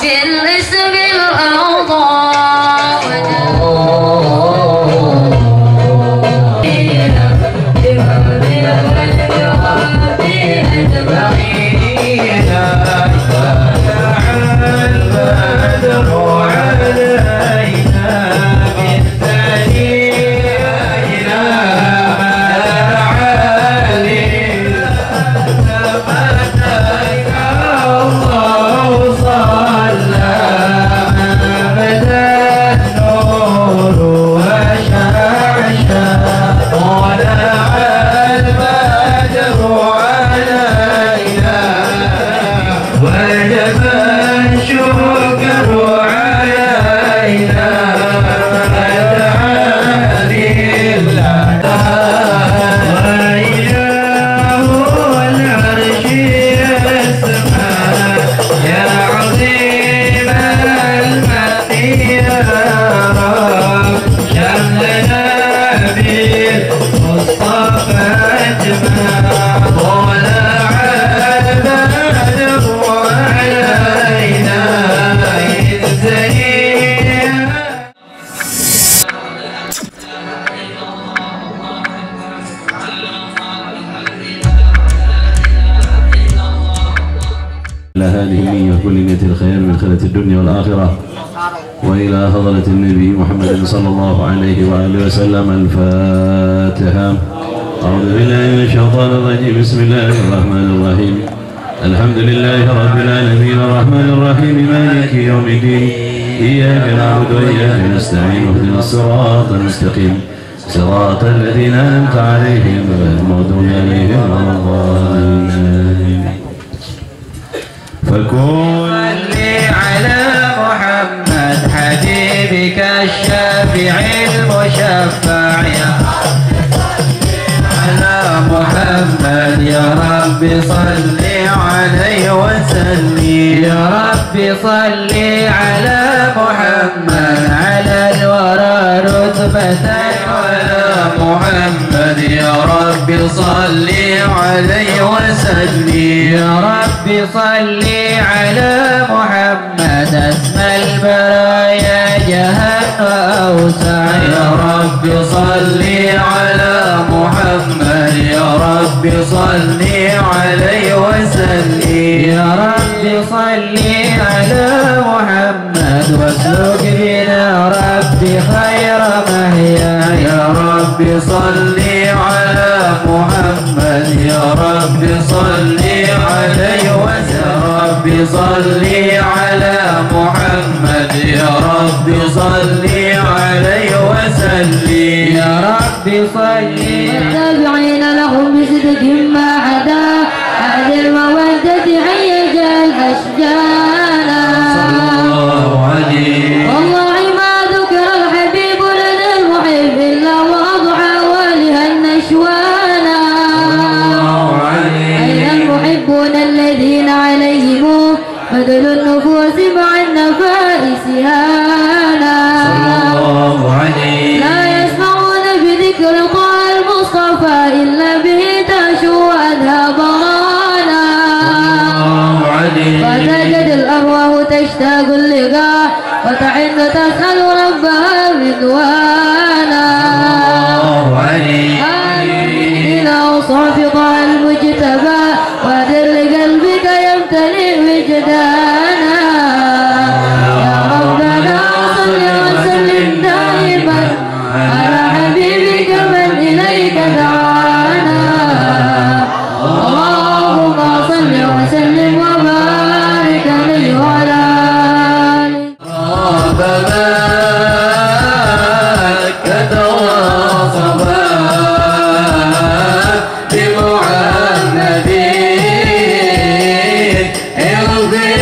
بالاسم الأوضاع هذه النية كل نية الخير من خيرة الدنيا والآخرة، وإلى حضرة النبي محمد صلى الله عليه وآله وسلم. الفاتحة. أعوذ بالله من الشيطان الرجيم. بسم الله الرحمن الرحيم. الحمد لله رب العالمين الرحمن الرحيم مالك يوم الدين. إياك نعبد وإياك نستعين اهدنا الصراط المستقيم صراط الذين أنعمت عليهم غير المغضوب عليهم ولا الضالين. فكن على محمد حبيبك الشافع المشفع، على محمد يا رب صل عليه وسلم، يا رب صل على محمد على الورى رتبة، على محمد يا رب صل عليه وسلم، يا رب صل على محمد اسمى البرايا جهل وأوسع، يا رب صل على محمد يا رب صل عليه وسلم، يا رب صل على محمد واسلك بنا رب خير مهيا، يا رب صل على محمد يا رب صل عليه وسلم، يا رب صل على محمد يا رب صل عليه وسلم، يا رب صل. والتابعين لهم بصدق ما عدا أهل المودة هيج الأشجانا. صلى الله عليه. والله ما ذكر الحبيب لدى المحب إلا وأضحى والها النشوانا. أين المحبون الذين عليهم بذل النفوس مع النفائس هانا. لا يسمعون بذكر طه المصطفى إلا به تشو أذهب رانا. فتجد الأرواح تشتاق اللقاء وتحن تسأل ربها رضوانا. إلى أوصاف طه المجتبى وأدر لقلبك يمتلئ وجدانا. يا ربنا صل وسلم دائما على حبيبك من إليك دعانا. اللهم صل وسلم وبارك عليه وعلى آله. ربنا مكة وصفا بمحمد اغفر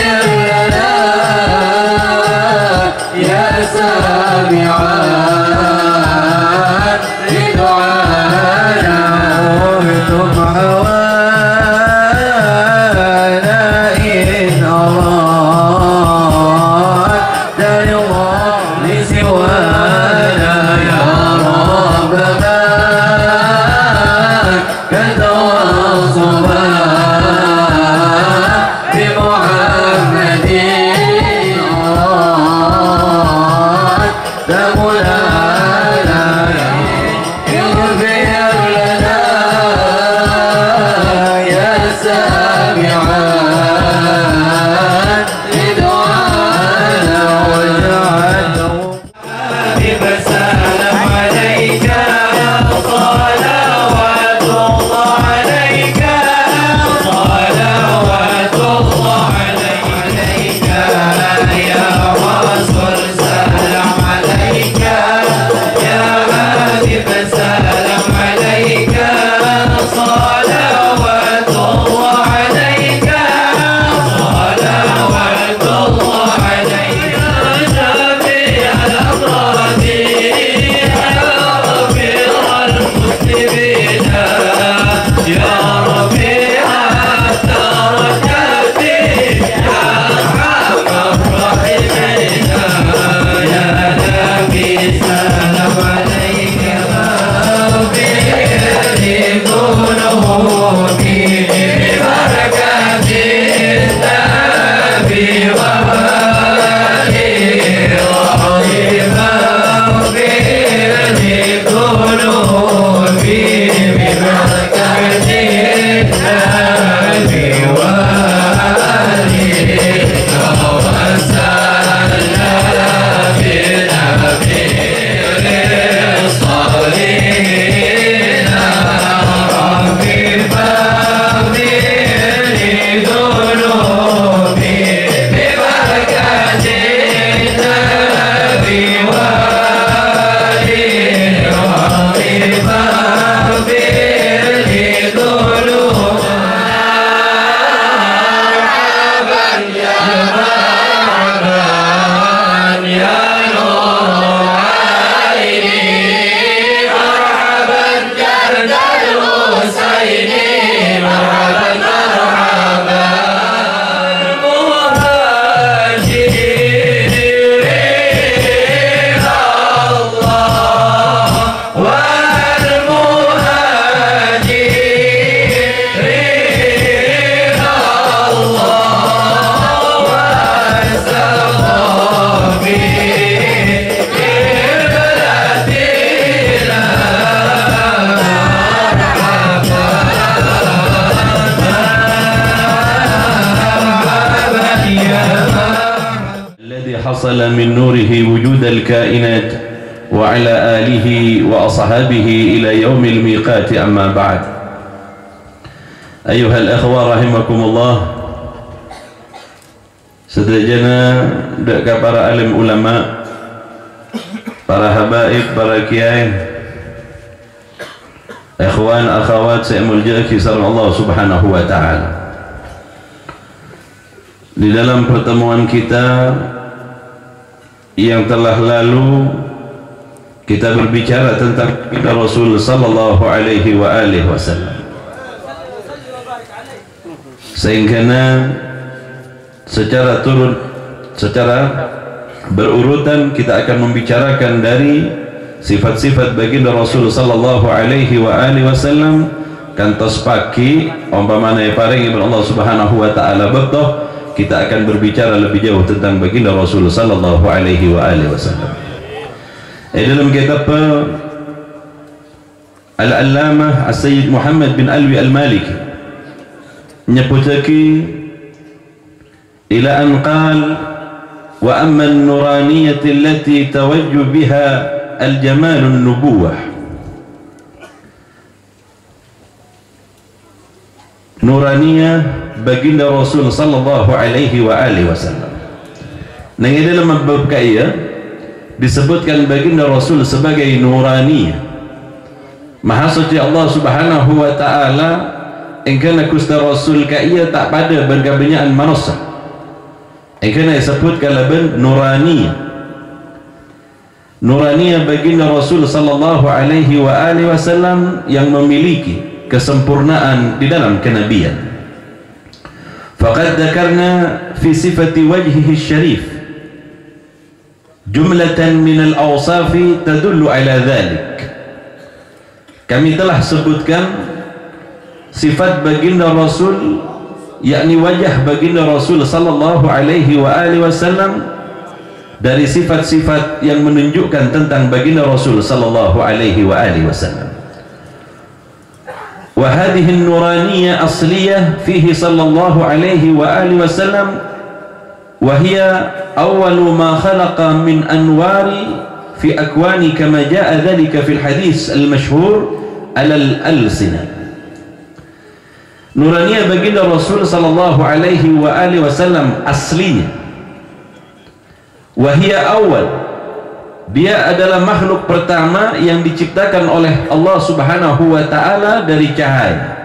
حصل من نوره وجود الكائنات وعلى آله وأصحابه إلى يوم الميقات. أما بعد، أيها الأخوة رحمكم الله. Sederhana dekat para alim ulama, para habaib, para kiai, ikhwan akhwat saya mulia kisah Allah Subhanahu wa taala. Di dalam pertemuan kita yang telah lalu, kita berbicara tentang Rasul sallallahu alaihi wa alihi wasallam. Sehingga secara berurutan kita akan membicarakan dari sifat-sifat baginda Rasul sallallahu alaihi wa alihi wasallam kantos pagi umpamana paring ibn Allah Subhanahu wa taala betul. Kita akan berbicara lebih jauh tentang baginda Rasul sallallahu alaihi wa alihi wasallam. Dalam kitab Al-Allamah As-Sayyid Muhammad bin Alwi Al-Maliki nyebutake ila an qal wa amma an-nuraniyah allati tawajju biha al-jamal an-nubuwah. Nuraniyah baginda Rasul sallallahu alaihi wa alihi wasallam. Nang dalam bab kaya disebutkan baginda Rasul sebagai nuraniyah. Maha suci Allah Subhanahu wa taala engkana kusta Rasul kaya tak pada bergabanyaan manusia. Engkana disebut kalaban nuraniyah. Nuraniyah baginda Rasul sallallahu alaihi wa alihi wasallam yang memiliki kesempurnaan di dalam kenabian. Faqad dzakarna fi sifati wajhihi syarif jumlatan min al-awsaf tadullu ala dhalik. Kami telah sebutkan sifat baginda Rasul, yakni wajah baginda Rasul sallallahu alaihi wa alihi wasallam, dari sifat-sifat yang menunjukkan tentang baginda Rasul sallallahu alaihi wa alihi wasallam. Wa hadhihi an-nuraniyah asliyah fihi sallallahu alaihi wa alihi wasallam wa hiya awwalu ma khalaqa min anwari fi akwani kama jaa dhalika fil hadis al-mashhur ala al-alsinah. Nuraniyah baginda Rasul sallallahu alaihi wa alihi wasallam aslinya, wahia awal, dia adalah makhluk pertama yang diciptakan oleh Allah Subhanahu wa taala dari cahaya.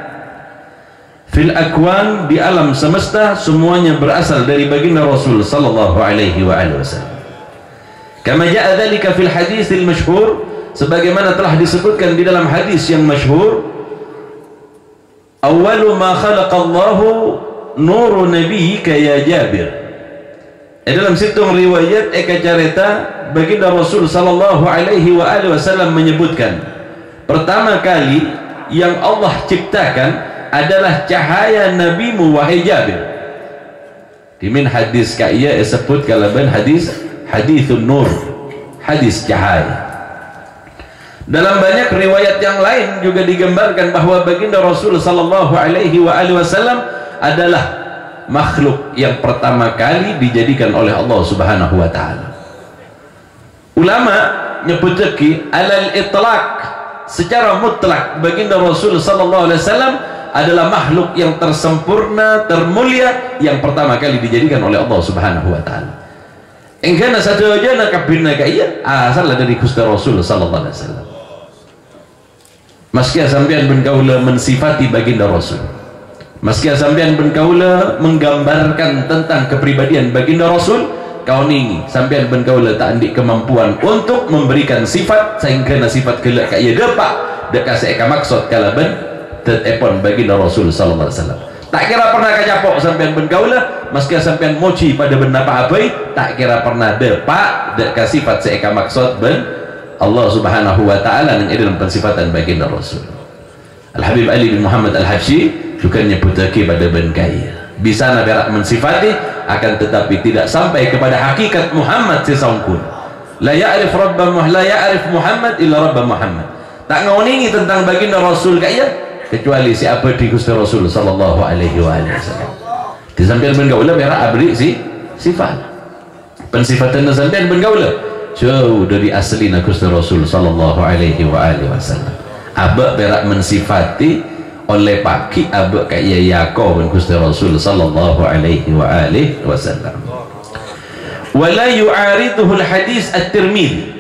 Fil akwan, di alam semesta semuanya berasal dari baginda Rasul sallallahu alaihi wa alihi wasallam. Kama jaa dzalika fil hadis al-masyhur, sebagaimana telah disebutkan di dalam hadis yang masyhur, awwalu ma khalaqallahu nuru nabiyyika ya Jabir. Dalam situng riwayat eka carita baginda Rasul sallallahu alaihi wa alihi wasallam menyebutkan pertama kali yang Allah ciptakan adalah cahaya nabimu wahai Jabir. Dimin hadis kaya disebut kalaban hadithun nur, hadis cahaya. Dalam banyak riwayat yang lain juga digambarkan bahwa baginda Rasul sallallahu alaihi wa alihi wasallam adalah makhluk yang pertama kali dijadikan oleh Allah Subhanahu wa taala. Ulama nyebutake alal itlaq, secara mutlak baginda Rasul sallallahu alaihi wasallam adalah makhluk yang tersempurna, termulia, yang pertama kali dijadikan oleh Allah Subhanahu wa taala. Engkana satu aja nak kabinna kaya asal dari Gusti Rasul sallallahu alaihi wasallam. Meski sampean ben kaula mensifati baginda Rasul, meski sampean ben kaula menggambarkan tentang kepribadian baginda Rasul, kau ningi sampean ben kaula tak andik kemampuan untuk memberikan sifat sehingga sifat kelak kaya depak dekat seeka maksud kalaban tetepon baginda Rasul sallallahu alaihi wasallam. Tak kira pernah kacapok sampean ben kaula, meski sampean moci pada ben apa-apa, tak kira pernah depak dekat sifat seeka maksud ben Allah Subhanahu wa taala yang dalam pensifatan baginda Rasul. Al-Habib Ali bin Muhammad Al-Habsyi juga nyebutake pada ben kaya bisa berak mensifati, akan tetapi tidak sampai kepada hakikat Muhammad sesaungkun. La ya'rif rabba la ya'rif Muhammad illa rabba Muhammad. Tak ngoningi tentang baginda Rasul kaya kecuali siapa di Gusti Rasul sallallahu alaihi wasallam. Di samping ben kaula berak abri sifat. pensifatan sampean ben gaula jauh dari asli Gusti Rasul sallallahu alaihi wasallam. Abak berak mensifati oleh paki abak kaya yako ben Gusti Rasul sallallahu alaihi wasallam. Wala yu'ariduhu al-hadis at-Tirmidzi,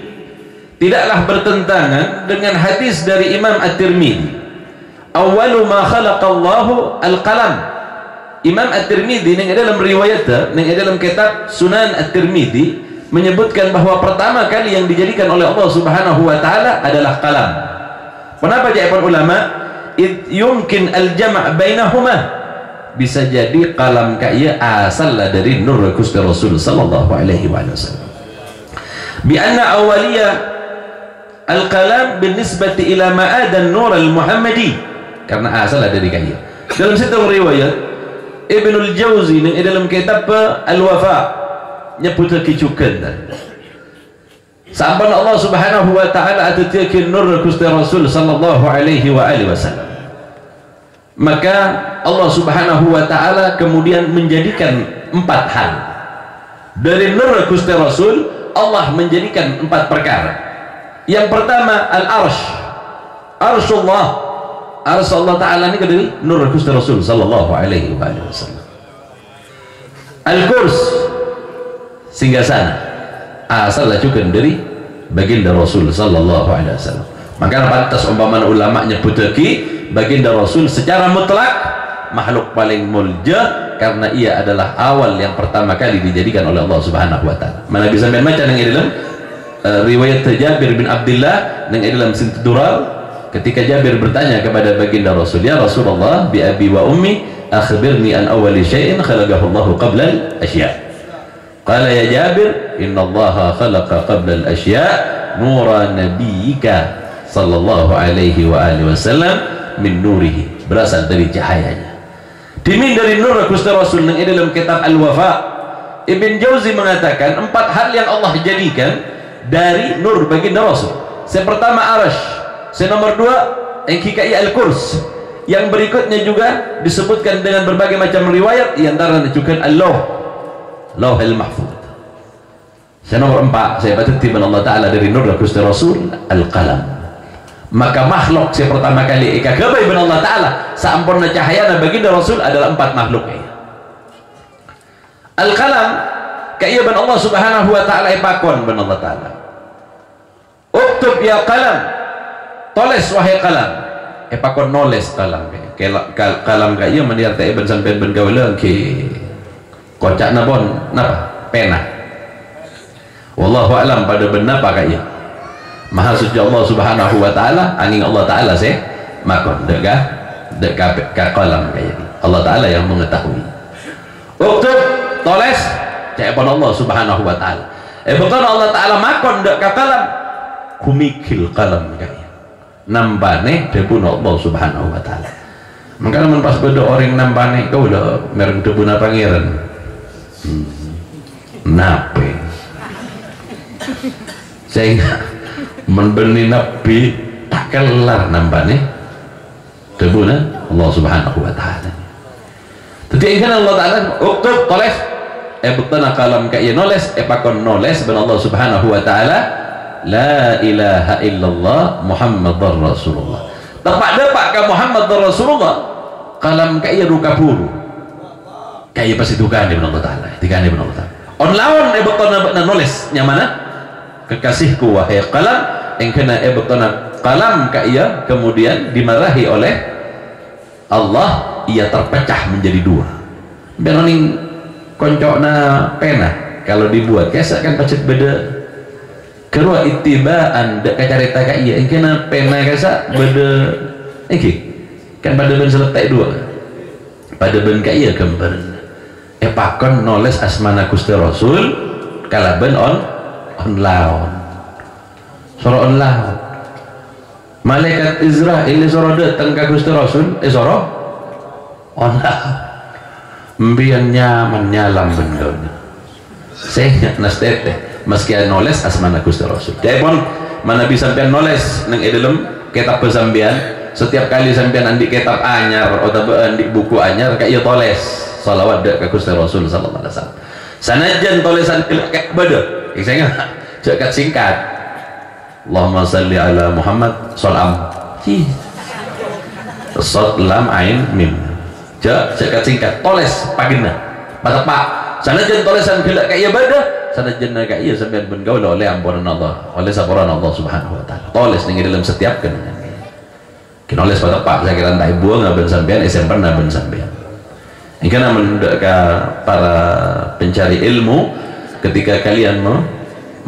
tidaklah bertentangan dengan hadis dari Imam At-Tirmidzi. Awwalu ma khalaqallahu al-qalam. Imam At-Tirmidzi yang dalam riwayatnya, yang dalam kitab Sunan At-Tirmidzi menyebutkan bahwa pertama kali yang dijadikan oleh Allah Subhanahu wa taala adalah qalam. Kenapa jawaban ulama? Yumkin al-jam' bainahuma. Bisa jadi qalam kaya asal dari nur Gusti Rasul sallallahu alaihi wasallam. Bi anna awaliyah al-qalam binisbati ila ma'adan nur al-Muhammadi, karena asal dari kaya. Dalam satu riwayat Ibnul Jauzi yang dalam kitab Al-Wafa nyebut kicukan sampai Allah Subhanahu wa taala atatikin nur Gusti Rasul sallallahu alaihi wasallam, maka Allah Subhanahu wa taala kemudian menjadikan 4 hal dari nur Gusti Rasul. Allah menjadikan 4 perkara. Yang pertama al-arsh, arshullah, arsh Allah taala ini dari nur Gusti Rasul sallallahu alaihi wasallam. Al-kurs, singgasana, asalnya juga dari baginda Rasul sallallahu alaihi wasallam. Maka pantas umpamanya ulama nyebut lagi baginda Rasul secara mutlak makhluk paling mulja, karena ia adalah awal yang pertama kali dijadikan oleh Allah Subhanahu wa taala. Mana bisa baca yang dalam riwayat Jabir bin Abdullah yang dalam Sintut Durar, ketika Jabir bertanya kepada baginda Rasul, ya Rasulullah, bi abi wa ummi akhbirni an awwali syai'in khalaqahu Allah qabla al-asya'. Qala ya Jabir, inna Allah khalaqa qabla al-asya' nura nabiyyika sallallahu alaihi wasallam min nurihi, berasal dari cahayanya. Dimin dari nur Gusti Rasul yang dalam kitab Al-Wafa. Ibn Jauzi mengatakan 4 hal yang Allah jadikan dari nur baginda Rasul. Yang pertama arash, yang nomor 2 yang kikai al-kurs, yang berikutnya juga disebutkan dengan berbagai macam riwayat, di antaranya juga Lauhul Mahfuz. Yang nomor 4 saya baca tiban Allah taala dari nur Gusti Rasul al-qalam. Maka makhluk yang pertama kali ikagabai bin Allah taala sampurna cahayana baginda Rasul adalah 4 makhluk. Al-qalam kaya bin Allah Subhanahu wa taala ipakon bin Allah taala. Uktub ya qalam, tulis wahai qalam. Ipakon noles qalam. Qalam kaya mendiarta ibn sampai ben gaula ke kocak nabon napa pena. Wallahu alam pada benar apa kaya. Maha suci Allah Subhanahu wa taala, angin Allah taala sih makon dek qalam kaya Allah taala yang mengetahui. Uktub tulis cek Allah Subhanahu wa taala. Bukan Allah taala makon dek qalam kumikil qalam kaya nambane debun Allah Subhanahu wa taala. Maka men pas beda orang nambane kau udah mereng debuna pangeran. Nape sehingga membeli nabi tak kelar nambane debuna Allah Subhanahu wa taala. Jadi ingat Allah taala uktub tulis betana kalam kaya noles pakon noles ben Allah Subhanahu wa taala la ilaha illallah Muhammadar Rasulullah. Tepat dapat ka Muhammadar Rasulullah kalam kaya rukaburu kaya pasti dukaan ben Allah taala. Dikane ben Allah taala. On lawan betana noles nya mana? Kekasihku wahai qalam, yang kena betana qalam kaya kemudian dimarahi oleh Allah, ia terpecah menjadi 2. Beroning koncokna pena kalau dibuat kesak kan pacet beda kedua itibaan dek kacarita kaya yang kena pena kesak beda iki kan pada ben seletak 2 pada ben kaya gambar pakon noles asmana Gusti Rasul kalaben on laut soro on laut malaikat Israel soro datang ke Gusti Rasul soro on laut mbian nyaman nyalam bendona saya nastete meski noles asmana Gusti Rasul jadi pun mana bisa sampean noles nang dalam kitab pesambian setiap kali sampean andi kitab anyar atau andi buku anyar kayak toles salawat ke Gusti Rasul sallallahu alaihi wasallam Sanajan tulisan kayak beda. Saya enggak cekat singkat. Allahumma salli ala Muhammad salam. Sod lam ain mim. Cekat singkat tulis pagina. Pak. Sanajan tulisan kayak beda. Sanajan kayak iya sampean pun gaul oleh ampunan Allah, oleh sapuran Allah Subhanahu wa taala. Tulis ning dalam setiap kenangan. Kinoles pada Pak saya kira tak ibu ngaben sampean SMP ngaben sampean. Ini karena menunjuk para pencari ilmu, ketika kalian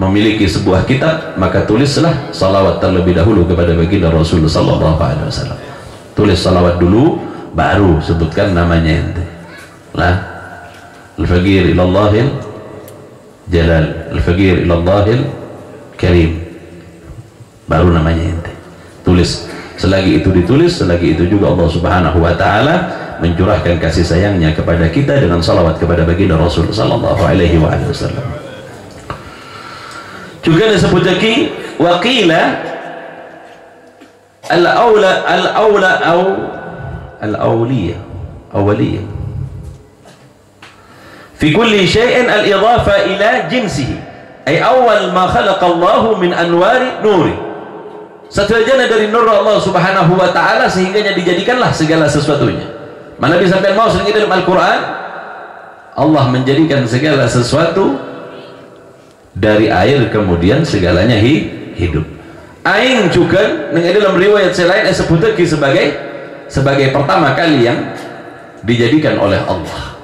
memiliki sebuah kitab, maka tulislah salawat terlebih dahulu kepada baginda Rasul sallallahu alaihi wasallam. Tulis salawat dulu, baru sebutkan namanya ente. Lah, al-faqir ilallahil jalal, al-faqir ilallahil karim. Baru namanya ente. Tulis. Selagi itu ditulis, selagi itu juga Allah Subhanahu wa taala mencurahkan kasih sayangnya kepada kita dengan salawat kepada baginda Rasul sallallahu alaihi wasallam. Juga disebut lagi waqila al-awliya fi kulli syai'in al-idhafa ila jinsihi ay awal ma khalaqa Allah min anwari nuri. Seterusnya dari nur Allah Subhanahu wa taala sehingganya dijadikanlah segala sesuatunya. Mana bisa sampai mau sering dalam Al-Qur'an Allah menjadikan segala sesuatu dari air kemudian segalanya hidup. Aing juga dengan dalam riwayat selain disebut sebagai pertama kali yang dijadikan oleh Allah.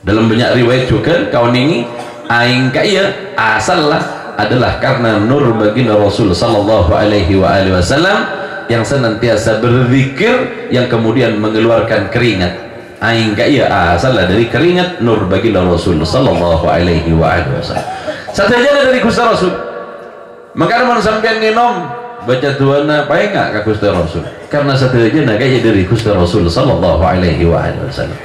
Dalam banyak riwayat juga kawan ini aing kaya asallah adalah karena nur baginda Rasul sallallahu alaihi wasallam yang senantiasa berzikir yang kemudian mengeluarkan keringat. Aing kaya asallah dari keringat nur baginda Rasul sallallahu alaihi wasallam. Satajana dari Gusti Rasul. Maka mun sampean nginom baca duana pae enggak ka Gusti Rasul. Karena satajana kaya dari Gusti Rasul sallallahu alaihi wasallam.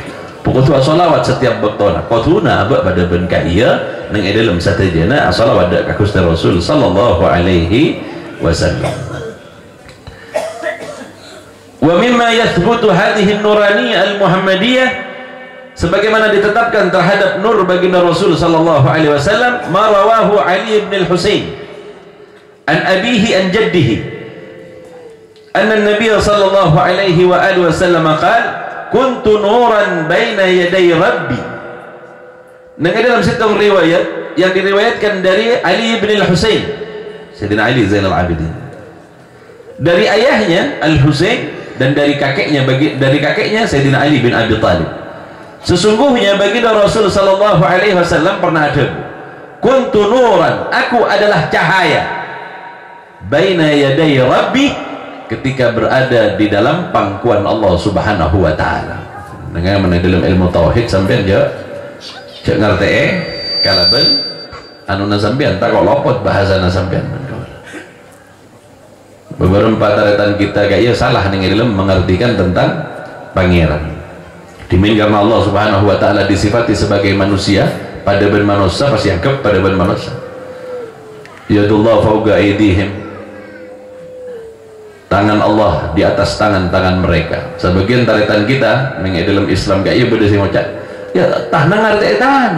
Pokoknya salawat setiap bektona kotuna abak pada ben kaya nang dalam satajana salawat ka Gusti Rasul sallallahu alaihi wasallam. Wa mimma yathbutu hadhihi an-nuraniyah al-muhammadiyah sebagaimana ditetapkan terhadap nur baginda Rasul sallallahu alaihi wasallam ma rawahu Ali bin al-Husain an abihi an jaddihi anna an-nabiy sallallahu alaihi wasallam qala kuntu nuran baina yaday rabbi. Nah, dalam satu riwayat yang diriwayatkan dari Ali bin al-Husain, Sayyidina Ali Zainal Abidin, dari ayahnya Al-Husain dan dari kakeknya Sayyidina Ali bin Abi Thalib. Sesungguhnya baginda Rasul sallallahu alaihi wasallam pernah ada kuntu nuran, aku adalah cahaya baina yaday rabbi, ketika berada di dalam pangkuan Allah Subhanahu wa taala. Dengan dalam ilmu tauhid sampean je cek ngerti kalaben anuna sampean tak kok lopot bahasana sampean. Beberapa taretan kita gaya salah ning dalam mengartikan tentang pangeran. Dimin karena Allah Subhanahu wa taala disifati sebagai manusia, pada ben manusia pasti anggap pada ben manusia. Yadullah fauqa aydihim, tangan Allah di atas tangan-tangan mereka. Sebagian taretan kita ning dalam Islam gaya beda sing ngucap ya tanang ngarti tangan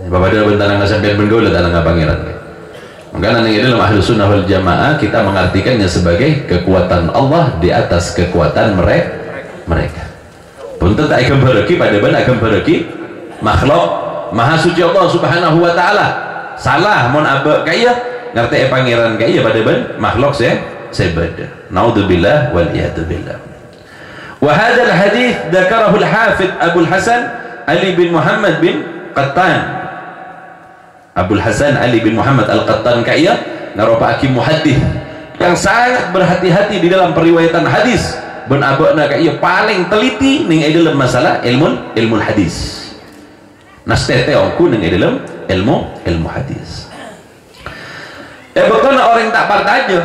bapak dalam tanang sampean benggol tanang pangeran. Maka ning dalam ahli sunnah wal jamaah kita mengartikannya sebagai kekuatan Allah di atas kekuatan mereka. Punten tak akan bereki pada ben akan bereki makhluk maha suci Allah Subhanahu wa taala. Salah mon abek kaya ngarti pangeran kaya pada ben makhluk sebeda. Naudzubillah wal iyad billah. Wa hadzal hadits dzakarahu al-Hafidz Abu Hasan Ali bin Muhammad bin Qattan. Abu Hasan Ali bin Muhammad Al-Qattan kaya ngaropaaki muhaddits yang sangat berhati-hati di dalam periwayatan hadis. Ben abana kaya paling teliti ning dalam masalah ilmu hadis. Nastete aku ning dalam ilmu hadis. Bukan orang tak partaja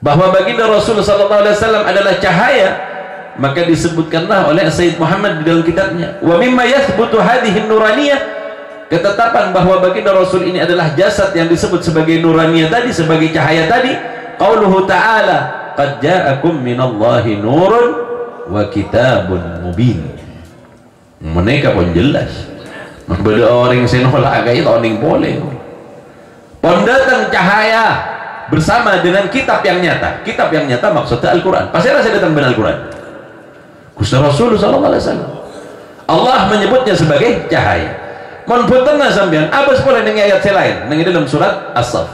bahwa baginda Rasul sallallahu alaihi wasallam adalah cahaya, maka disebutkanlah oleh Sayyid Muhammad di dalam kitabnya wa mimma yathbutu hadhihi nuraniyah, ketetapan bahwa baginda Rasul ini adalah jasad yang disebut sebagai nuraniyah tadi, sebagai cahaya tadi, qauluhu ta'ala qad ja'akum minallahi nurun wa kitabun mubin. Mereka pun jelas Beda orang senolak agak itu oning boleh. Pendatang cahaya bersama dengan kitab yang nyata. Kitab yang nyata maksudnya Al-Quran. Pasti rasa datang benar Al-Quran. Gusti Rasul sallallahu alaihi wasallam. Allah menyebutnya sebagai cahaya. Mon putena sampean, apa boleh dengan ayat selain dengan dalam surat As-Saff.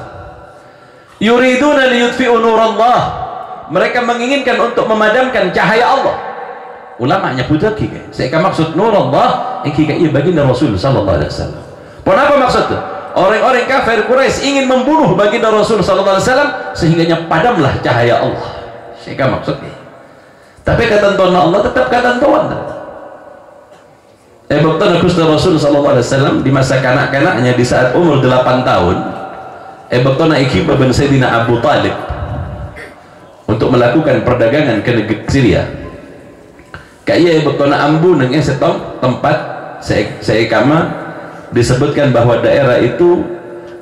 Yuriduna liyutfi'u nurallah. Mereka menginginkan untuk memadamkan cahaya Allah. Ulama nyebut lagi kan. Saya maksud nurallah iki iya baginda Rasul sallallahu alaihi wasallam. Kenapa maksudnya? Orang-orang kafir Quraisy ingin membunuh baginda Rasul sallallahu alaihi wasallam sehingganya padamlah cahaya Allah. Saya maksudnya. Tapi ketentuan Allah tetap ketentuan. Betul Gusti Rasul sallallahu alaihi wasallam di masa kanak-kanaknya di saat umur 8 tahun, betul ikib bin Sayyidina Abu Talib untuk melakukan perdagangan ke negeri Syria. Kaya betul ambu nang setong tempat saya kama disebutkan bahwa daerah itu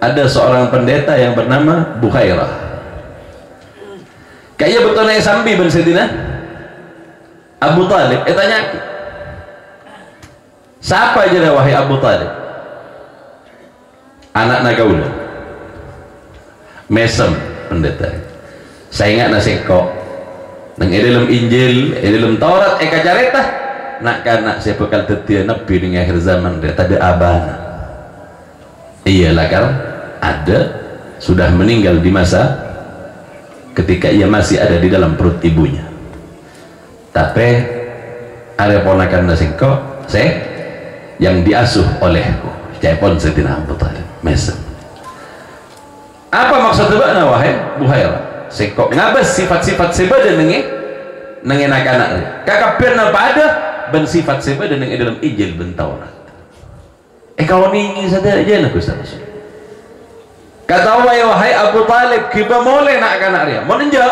ada seorang pendeta yang bernama Bukhairah. Kaya betul sambi bin Sayyidina Abu Talib tanya, siapa aja wahai Abu Talib? Anak nagaula mesem pendeta. Saya ingat nasiko nang dalam Injil, dalam Taurat kacareta nak kana saya bekal tetia nabi di akhir zaman dia tak ada abana. Iyalah kan ada sudah meninggal di masa ketika ia masih ada di dalam perut ibunya. Tapi ada ponakan nasiko saya yang diasuh olehku Jaipon Sayyidina Abu Talib mesem. Apa maksudnya wahai Bukhairah? Sekok ngabas sifat-sifat sebada nengi anak-anak kakak pernah pada ben sifat sebada nengi dalam Injil ben Taurat. Kau ini saja aja nak Gusti Rasul. Kata wahai Abu Talib kiba boleh nak anak dia menenja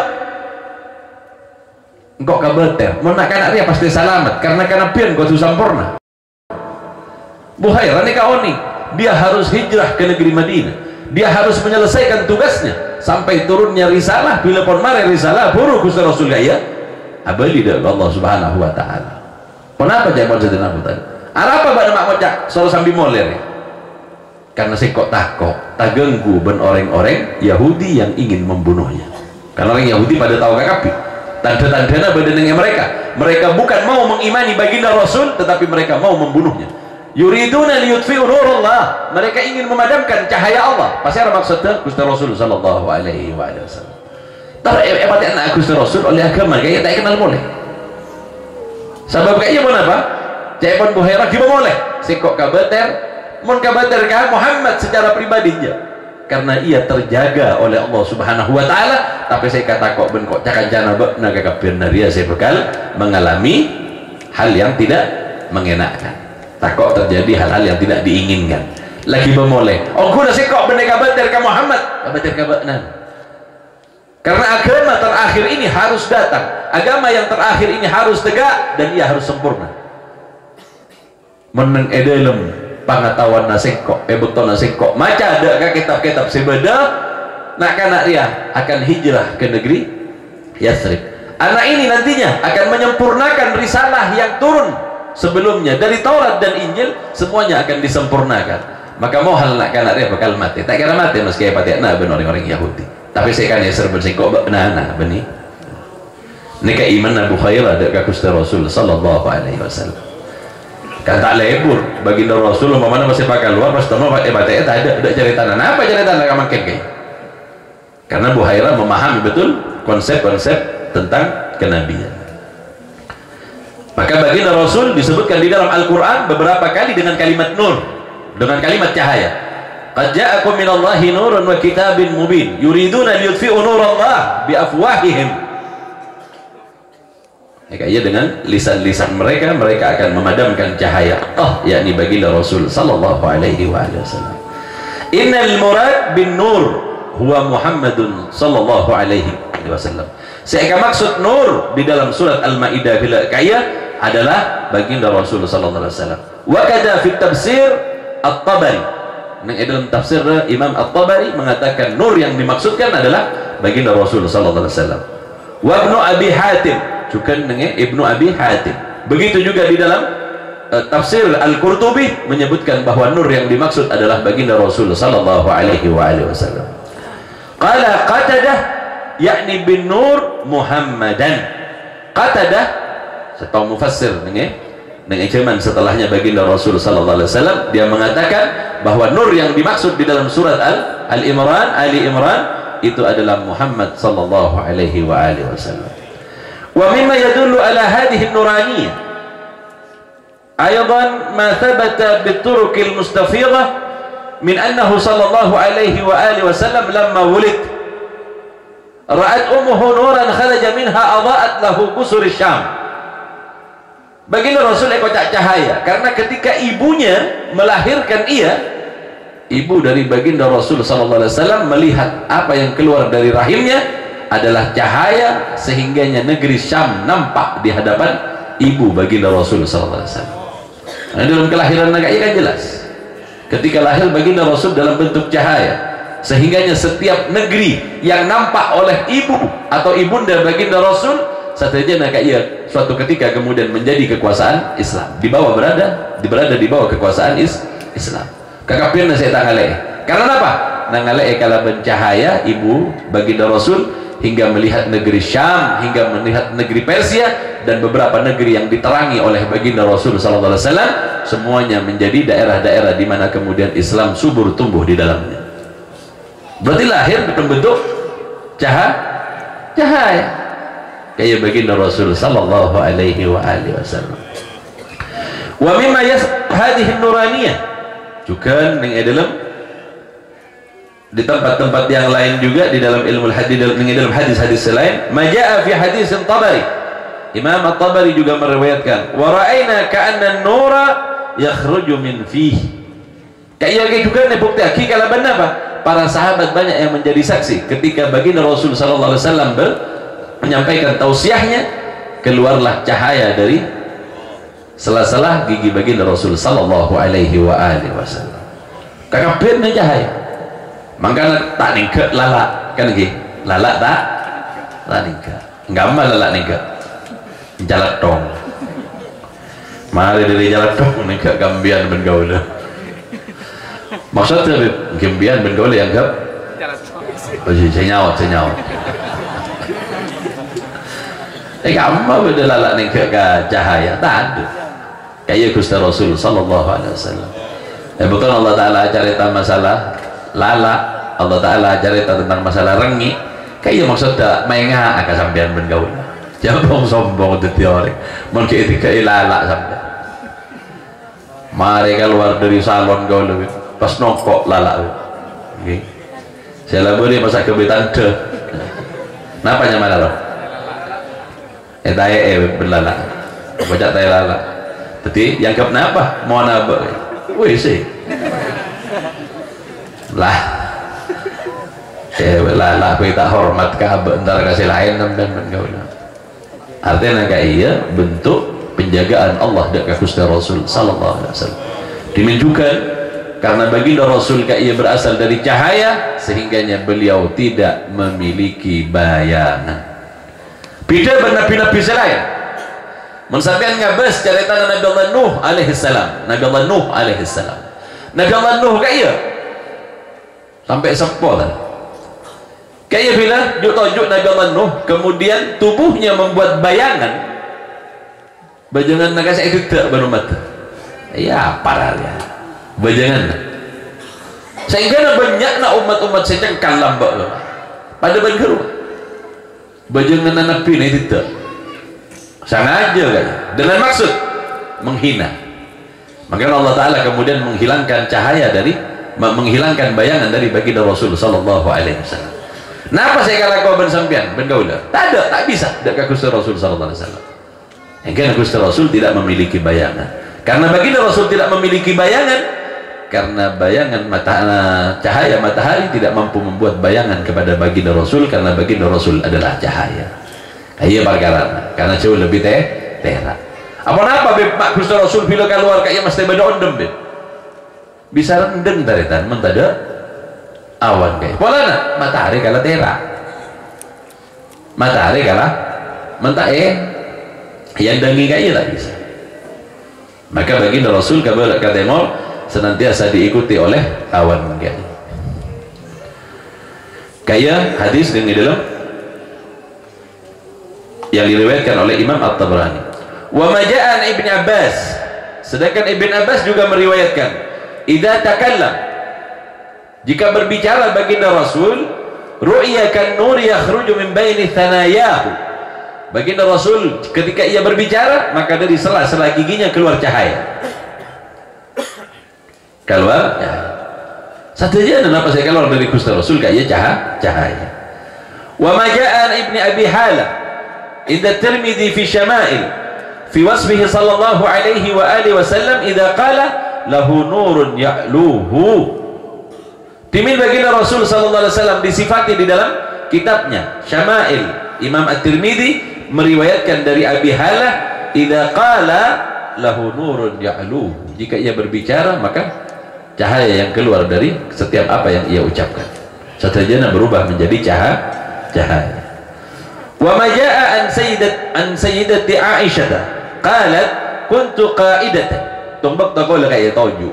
engkau kabeter mau nak anak dia pasti selamat karena pian kau tu sempurna. Bukhairah ni kau ni dia harus hijrah ke negeri Madinah, dia harus menyelesaikan tugasnya sampai turunnya risalah. Bila pun mari risalah buru Gusti Rasul gaya abadi dari Allah Subhanahu wa taala. Kenapa Jaipon Sayyidina Abu Talib? Apa pada mak mocak selalu sambil moler? Karena saya kok takok tagenggu ben orang-orang Yahudi yang ingin membunuhnya. Karena orang Yahudi pada tahu kakapi tanda-tandanya badannya mereka bukan mau mengimani baginda Rasul tetapi mereka mau membunuhnya. Yuriduna liyutfi'u nurallah. Mereka ingin memadamkan cahaya Allah. Pasti ada maksudnya Gusti Rasul sallallahu alaihi wasallam. Tapi anak Gusti Rasul oleh agama kaya tak kenal boleh. Sebab kaya pun apa? Jaipon Bukhairah gimana boleh? Sekok kabater, mun kabater ka Muhammad secara pribadinya. Karena ia terjaga oleh Allah Subhanahu wa taala. Tapi saya kata kok ben kok cakan-cana naga kafir naria saya bakal mengalami hal yang tidak mengenakan. Takut terjadi hal-hal yang tidak diinginkan. Lagi bermoleh. Oh, guna sekok benda kabater ke Muhammad. Kabater ke Baknan. Karena agama terakhir ini harus datang. Agama yang terakhir ini harus tegak dan ia harus sempurna. Meneng edelem pengetahuan nasekok, betul nasekok. Maca ada kitab-kitab sebeda. Nak kanak dia akan hijrah ke negeri Yathrib. Anak ini nantinya akan menyempurnakan risalah yang turun sebelumnya dari Taurat dan Injil, semuanya akan disempurnakan. Maka mau hal nak kanak dia bakal mati. Tak kira mati meski pati nak ben orang-orang Yahudi. Tapi saya kan serba singkok benana beni. Ni keiman Abu Bukhairah dekat Gusti Rasul sallallahu alaihi wasallam. Kan tak lebur baginda Rasul mana masih pakai luar pas temu pakai batik tak ada cerita apa cerita nak makan kayak. Karena Bukhairah memahami betul konsep-konsep tentang kenabian. Maka baginda Rasul disebutkan di dalam Al-Quran beberapa kali dengan kalimat nur, dengan kalimat cahaya. Qad ja'akum minallahi nurun wa kitabin mubin yuriduna liyutfi'u nurallah biafwahihim. Kaya dengan lisan-lisan mereka akan memadamkan cahaya Allah, yakni baginda Rasul sallallahu alaihi wasallam. Innal murad bin nur huwa Muhammadun sallallahu alaihi wasallam. Saya maksud nur di dalam surat Al-Maidah bila kaya adalah baginda Rasul sallallahu alaihi wasallam. Wa kada fi tafsir At-Tabari. Nang dalam tafsir Imam At-Tabari mengatakan nur yang dimaksudkan adalah baginda Rasul sallallahu alaihi wasallam. Wa Ibnu Abi Hatim juga dengan Ibnu Abi Hatim. Begitu juga di dalam tafsir Al-Qurtubi menyebutkan bahwa nur yang dimaksud adalah baginda Rasul sallallahu alaihi wasallam. Qala Qatadah yakni bin nur Muhammadan. Qatadah setahu mufassir dengan cuman setelahnya baginda Rasul sallallahu alaihi wasallam, dia mengatakan bahwa nur yang dimaksud di dalam surat Ali Imran itu adalah Muhammad sallallahu alaihi wasallam. Wa mimma yadullu ala hadhihi an-nuraniyah aidan ma thabata bit-turuq al-mustafidah min annahu sallallahu alaihi wasallam lamma wulid ra'at ummuhu nuran kharaja minha adaa'at lahu busur Syam. Baginda Rasul kotak cahaya karena ketika ibunya melahirkan ibu dari baginda Rasul sallallahu alaihi wasallam melihat apa yang keluar dari rahimnya adalah cahaya sehingganya negeri Syam nampak di hadapan ibu baginda Rasul sallallahu alaihi wasallam. Nah, dalam kelahiran naga kan jelas ketika lahir baginda Rasul dalam bentuk cahaya sehingganya setiap negeri yang nampak oleh ibu atau ibunda baginda Rasul saja naga suatu ketika kemudian menjadi kekuasaan Islam berada di bawah kekuasaan Islam. Kakapirna saya tangale karena apa? Nangale kala bencahaya ibu baginda Rasul hingga melihat negeri Syam, hingga melihat negeri Persia dan beberapa negeri yang diterangi oleh baginda Rasul sallallahu alaihi wasallam, semuanya menjadi daerah-daerah di mana kemudian Islam subur tumbuh di dalamnya. Berarti lahir bentuk cahaya kayak baginda Rasul sallallahu alaihi wasallam. Wa mimma hadhihi nuraniyah juga dalam di tempat-tempat yang lain juga di dalam ilmu hadis dalam hadis-hadis lain majaa fi hadis Tabari. Imam At-Tabari juga meriwayatkan wa ra'aina ka'anna an-nura yakhruju min fihi. Kayak juga nih bukti kalau benar apa? Para sahabat banyak yang menjadi saksi ketika baginda Rasul sallallahu alaihi wasallam menyampaikan tausiahnya, keluarlah cahaya dari sela-sela gigi baginda Rasul sallallahu alaihi wasallam. Kakapirna cahaya. Mangkana tak ningke lalak kan lagi. Lalak tak ningke. Ngamal lalak ningke. Jalat dong. Mari dari jalat dong ningke gambian ben gaul. Maksudnya gambian ben gaul yang gap. Saya nyawat. Kamu beda lalak nih ke cahaya tak ada kayak Gusti Rasul sallallahu alaihi wasallam. Betul Allah Taala cerita masalah lalak, Allah Taala cerita tentang masalah rengi. Kayak maksudnya menga akan sampean bergaul. Jangan sombong itu teori. Mungkin itu kayak lalak sampean. Mari keluar dari salon gaul pas nongkok lalak. Oke. Saya boleh masa kebetulan deh. Napa nyaman loh? Berlala baca tay lala jadi yang kenapa mau nabak WC lah lala kita hormat kabel ntar kasih lain dan gaul artinya kayak bentuk penjagaan Allah dari Gusti Rasul sallallahu alaihi wasallam dimenunjukkan karena baginda Rasul kayak berasal dari cahaya sehingganya beliau tidak memiliki bayangan. Beda nabi-nabi selain. Mensampaikan ngabas cerita Nabi Allah Nuh alaihi salam. Nabi Allah Nuh kayak sampai sepol. Kayak bila juk Nabi Allah Nuh kemudian tubuhnya membuat bayangan. Bayangan naga saya itu tak berumat. Ya parah ya. Bayangan. Sehingga banyaknya umat-umat secengkal lambak pada bangkeru. Bajangan Nabi ini tidak sengaja kan dengan maksud menghina. Makanya Allah Ta'ala kemudian menghilangkan cahaya dari menghilangkan bayangan dari baginda Rasul sallallahu alaihi wasallam. Kenapa saya kala kau bersampian bergaul? Tak bisa dekat Gusti Rasul sallallahu alaihi wasallam. Karena Gusti Rasul tidak memiliki bayangan. Karena baginda Rasul tidak memiliki bayangan karena bayangan cahaya matahari tidak mampu membuat bayangan kepada baginda Rasul karena baginda Rasul adalah cahaya. Iya perkara karena jauh lebih terang. Apa Pak Gusti Rasul bila keluar kayak mesti beda ondem bisa rendeng taritan mentada awan kayak polana matahari kala terang matahari kala mentah yang dangi kayak tak bisa Maka baginda Rasul kabar katengol senantiasa diikuti oleh awan mungkin. Kayak hadis yang di dalam yang diriwayatkan oleh Imam At-Tabrani. Wa maja'an Ibn Abbas, sedangkan Ibn Abbas juga meriwayatkan, idza takallam, jika berbicara baginda Rasul, ru'ya kan nur yakhruju min baini thanayahu. Baginda Rasul ketika ia berbicara, maka dari sela-sela giginya keluar cahaya. Keluar cahaya. Satu aja kenapa saya keluar dari Gusti Rasul kayak cahaya. Wa maja'an Ibn Abi Halah idza Tirmidzi fi Syama'il fi wasfihi sallallahu alaihi wa alihi wasallam idza qala lahu nurun ya'luhu. Timin baginda Rasul sallallahu alaihi wasallam disifati di dalam kitabnya Syama'il. Imam At-Tirmidzi meriwayatkan dari Abi Halah, idza qala lahu nurun ya'luhu, jika ia berbicara maka cahaya yang keluar dari setiap apa yang ia ucapkan setajana berubah menjadi cahaya. Wa ma jaa an sayyidati Aisyah qalat kuntu qa'idatan, tombak to kaula kaya toju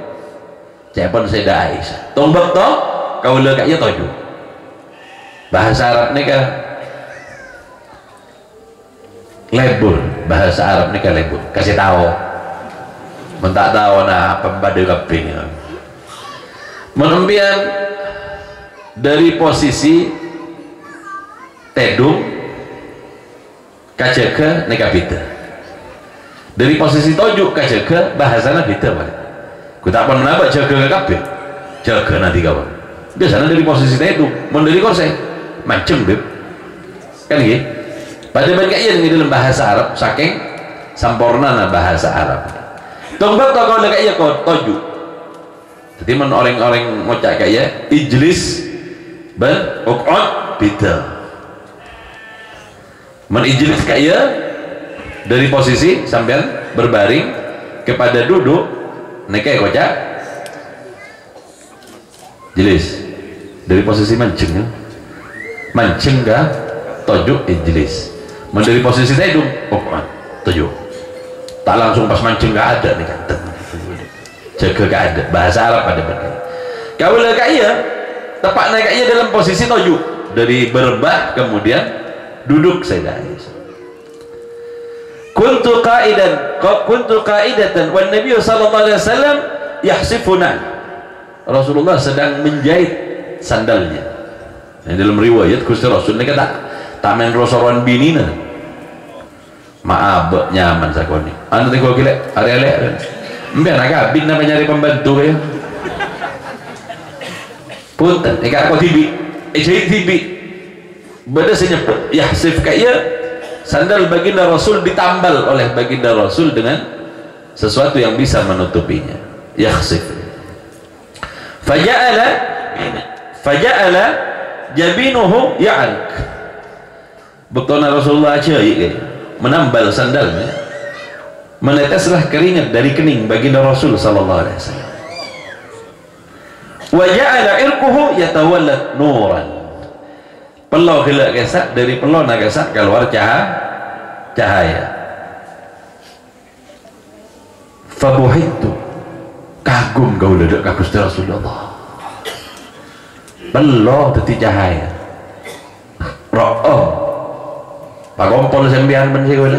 cepon Sayyidah Aisyah, tombak to kaula kaya toju. Bahasa Arab nika lebur, bahasa Arab nika lebur, kasih tahu mentak tahu nah pembadu kaping menempian dari posisi tedung kajaka nika bida, dari posisi tojuk kajaka bahasana bida balik. Ku tak pernah menapa jaga kabeh, jaga nanti kawan. Biasanya dari posisi tedung, dari korse macem beb kan gitu. Pada bagian yang di dalam bahasa Arab saking sampurna bahasa Arab. Tombak to kalau kayak kau toju. Jadi men orang-orang ngocak kayak ijlis ban uqud bida. Men ijlis kayak dari posisi sampean berbaring kepada duduk nek kayak kocak jelis dari posisi mancing. Mancing ga toju ijlis. Dari posisi tedung, tujuh. Tak langsung pas mancing gak ada nih kan, jaga gak ada. Bahasa Arab pada benar. Kalau kaya, tepatnya kaya dalam posisi tujuh, dari berbah kemudian duduk saya dah. Kuntu qaidatan, wan Nabi sallallahu alaihi wasallam yahsifuna. Rasulullah sedang menjahit sandalnya. Yang dalam riwayat Gusti Rasul ini kata tak main rosoran binina maaf nyaman sakoni anu tengok gila are-are mbe anak bin nama nyari pembantu ya punten eka aku tibi jadi tibi beda senyap yahsif kaya sandal baginda Rasul ditambal oleh baginda Rasul dengan sesuatu yang bisa menutupinya. Yahsif faja'ala jabinuhu ya'alk. Bektona Rasulullah aja menambal sandalnya, meneteslah keringat dari kening baginda Rasul sallallahu alaihi wasallam. Wa ja'ala irquhu yatawallat nuran. Pelau gelak kesak, dari pelau nagasak keluar cahaya. Fabuhitu, kagum kau ledak ka Gusti Rasulullah. Pelau teti cahaya. Ro'o pakompol sembian men sih kula.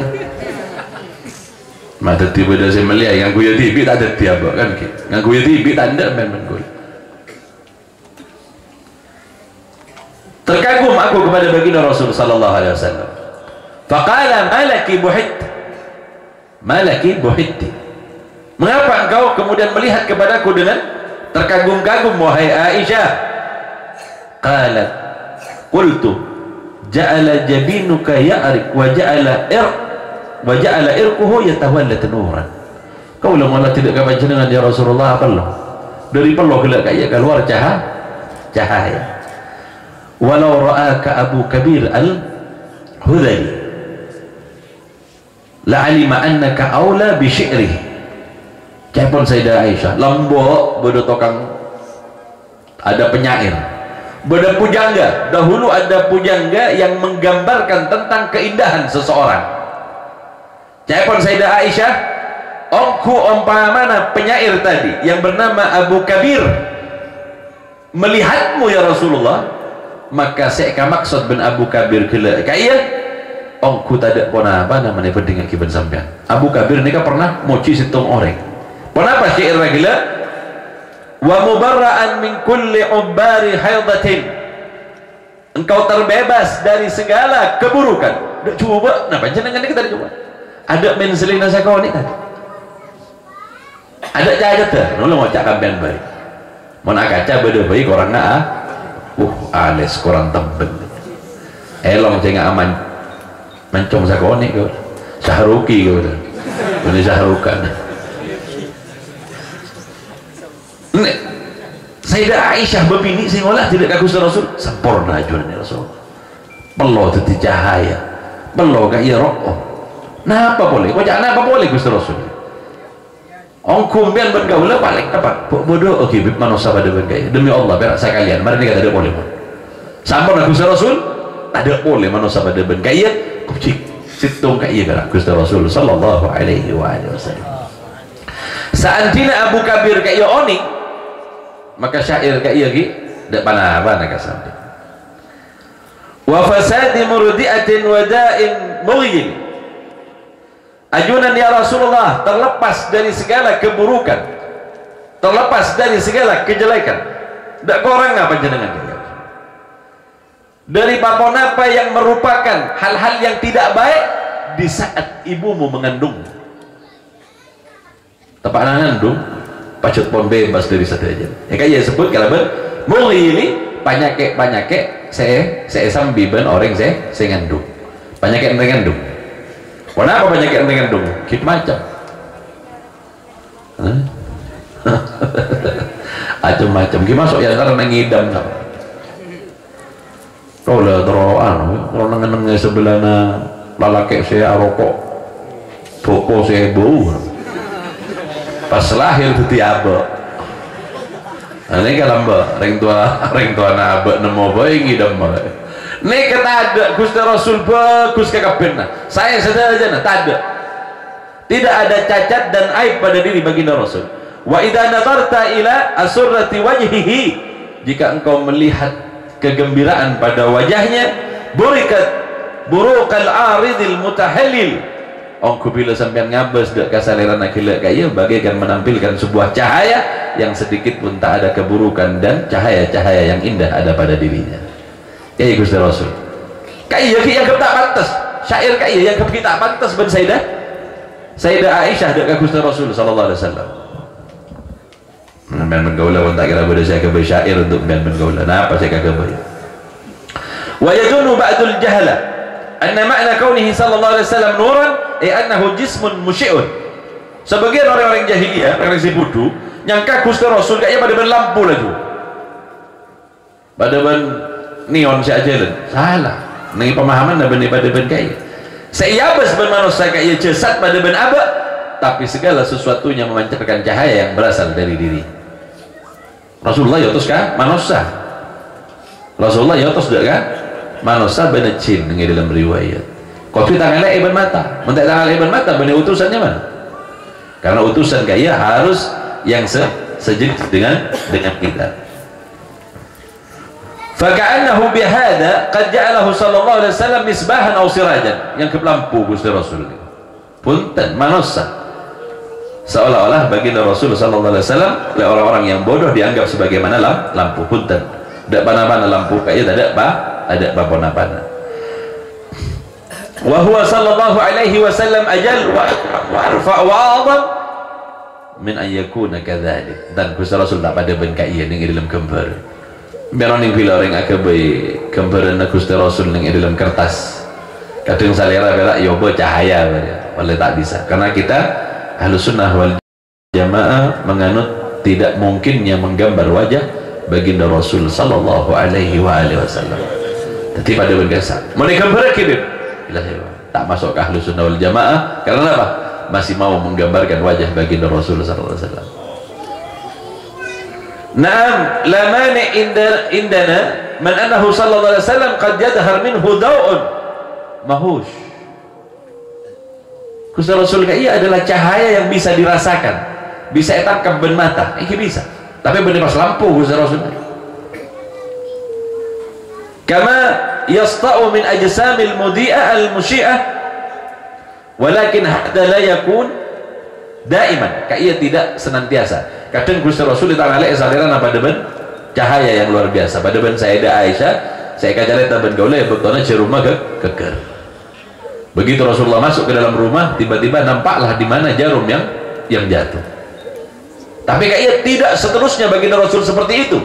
Mata tiba dah saya melihat yang kuya tibi tak ada tiap kan ki. Yang kuya tibi tanda men kula. Terkagum aku kepada baginda Rasul sallallahu alaihi wasallam. Faqala malaki buhitti. Mengapa engkau kemudian melihat kepadaku dengan terkagum-kagum wahai Aisyah? Qalat qultu ja'ala jabinuka ya'rik wa ja'ala irquhu yatawallat nuran. Kau malah tidak kapan jenengan ya Rasulullah apa dari peluh gelak kaya keluar cahaya. Walau ra'aka Abu Kabir al-Hudhali la'alima annaka awla bi syi'rihi. Cepon Sayyidah Aisyah lembok bodoh tokang ada penyair beda pujangga. Dahulu ada pujangga yang menggambarkan tentang keindahan seseorang. Cepon Sayyidah Aisyah ongku umpamana penyair tadi yang bernama Abu Kabir melihatmu ya Rasulullah, maka saya maksud bin Abu Kabir kela kaya ongku tak ada pona apa namanya pendengar kiban sampean. Abu Kabir ni kan pernah moci situng orang. Kenapa syair gila? Wa mubarra'an min kulli ubbari haidatin, engkau terbebas dari segala keburukan. Duk cuba, nah panjenengan ni kita coba. Ada menselina sakau ni tadi. Ada caca tu, nolak ngocak kampian baik. Mau nak kaca beda baik korang nak ales korang tembel. Elong jangan aman. Mencong sakau ni kau. Syahruki kau tu. Ini Syahrukan. Sayyidah Aisyah berbini singolah tidak kaku Rasul sempurna ajuannya Rasul. Peloh teti cahaya, peloh kaya rokok. Napa boleh? Kau jangan apa boleh Gusti Rasul. Ongkum biar bergaul paling apa? Bodoh. Okey, manusia pada bergaya. Demi Allah, berak saya kalian. Mari ni kata ada boleh. Sempurna Gusti Rasul, ada boleh manusia pada bergaya. Kucing, situng kaya berak Gusti Rasul sallallahu alaihi wasallam. Seandainya Abu Kabir kaya oni, maka syair kaya lagi dak pana-pana nak sampai. Wa fasadi murdiatin wada'in mughyin. Ajunan ya Rasulullah, terlepas dari segala keburukan, terlepas dari segala kejelekan. Dak korang apa jenengan kaya? Dari apa yang merupakan hal-hal yang tidak baik di saat ibumu mengandung. Tepat mengandung pacut pon bebas dari saja. Ya kaya sebut kalau mughili penyakit saya sambiban orang saya ngandung. Penyakit ngandung. Kenapa penyakit ngandung? Kit macam. Macam-macam. Gimana masuk yang karena ngidam tau. Kau lah teroan. Kalau neng sebelahnya lalaki saya rokok, pokok saya bau. Pas lahir tu tiaba. Ini kalau mbak, ring tua na abak nemo bayi ngidam mbak. Ini kata ada Gusti Rasul bagus kekabinah. Saya saja tak ada. Tidak ada cacat dan aib pada diri baginda Rasul. Wa idza nadarta ila asurrati wajhihi, jika engkau melihat kegembiraan pada wajahnya, burikat burukal aridil mutahallil. Ongku bila sampean ngabas dak kasaliran akilak kaya bagaikan menampilkan sebuah cahaya yang sedikit pun tak ada keburukan dan cahaya-cahaya yang indah ada pada dirinya. Kaya Gusti Rasul. Kaya yang tak pantas. Syair kaya yang tak pantas ben Sayyidah Aisyah dak Gusti Rasul sallallahu alaihi wasallam. Men mengaula pun tak kira boleh saya ke syair untuk men mengaula. Napa saya kagak boleh. Wa yadunu ba'dul jahala anna ma'na kaunihi sallallahu alaihi wasallam nuran annahu jismun musyi'un. Sebagian orang-orang jahiliyah, orang si bodoh, nyangka Gusti Rasul kayaknya pada lampu lagi. Pada neon si ajalan. Salah. Ini pemahaman pada kaya. Saya bas manusia kaya jasad pada abad, tapi segala sesuatunya memancarkan cahaya yang berasal dari diri. Rasulullah yotos kan manusia. Rasulullah yotos dak kan manusia benar jin dengan dalam riwayat. Kopi tangannya ibn mata, mentak tangan ibn mata benar utusannya mana? Karena utusan kaya harus yang sejenis dengan kita. Faka'annahu bihada qad ja'alahu sallallahu alaihi wasallam misbahan aw sirajan, yang kelampu Gusti Rasul. Punten manusia. Seolah-olah baginda Rasul sallallahu alaihi wasallam oleh orang-orang yang bodoh dianggap sebagaimana lampu. Punten. Dak pana-pana lampu kaya tak ada apa-apa. Wa huwa sallallahu alaihi wasallam ajal wa arfa wa a'zam min an yakuna kadzalik. Dan Gusti Rasul tak pada ben kaya ning dalam gambar. Biar ning bila orang akabai gambaran Gusti Rasul ning dalam kertas. Kadang salera berak yo cahaya oleh tak bisa. Karena kita Ahlus Sunnah wal Jamaah menganut tidak mungkinnya menggambar wajah baginda Rasul sallallahu alaihi wasallam. Jadi pada bergasa. Mulai gambar kibir. Tak masuk ke Ahlus Sunnah wal Jamaah karena apa? Masih mau menggambarkan wajah baginda Rasul sallallahu alaihi wasallam. Naam, la mani indana man annahu sallallahu alaihi wasallam qad yadhhar minhu daw'un mahush. Gusti Rasul kaya adalah cahaya yang bisa dirasakan, bisa etangkap ben mata, ini bisa. Tapi bener pas lampu Gusti Rasul. Kama yasta'u min ajsamil mudi'a al-musyi'ah, walakin hatta la yakun daiman. Kaya tidak senantiasa. Kadang Gusti Rasul ditangale saliran apa deban cahaya yang luar biasa. Pada ben Sayyidah Aisyah, saya kajaret taban gaule bektona di rumah keker. Begitu Rasulullah masuk ke dalam rumah, tiba-tiba nampaklah di mana jarum yang jatuh. Tapi kayak tidak seterusnya baginda Rasul seperti itu.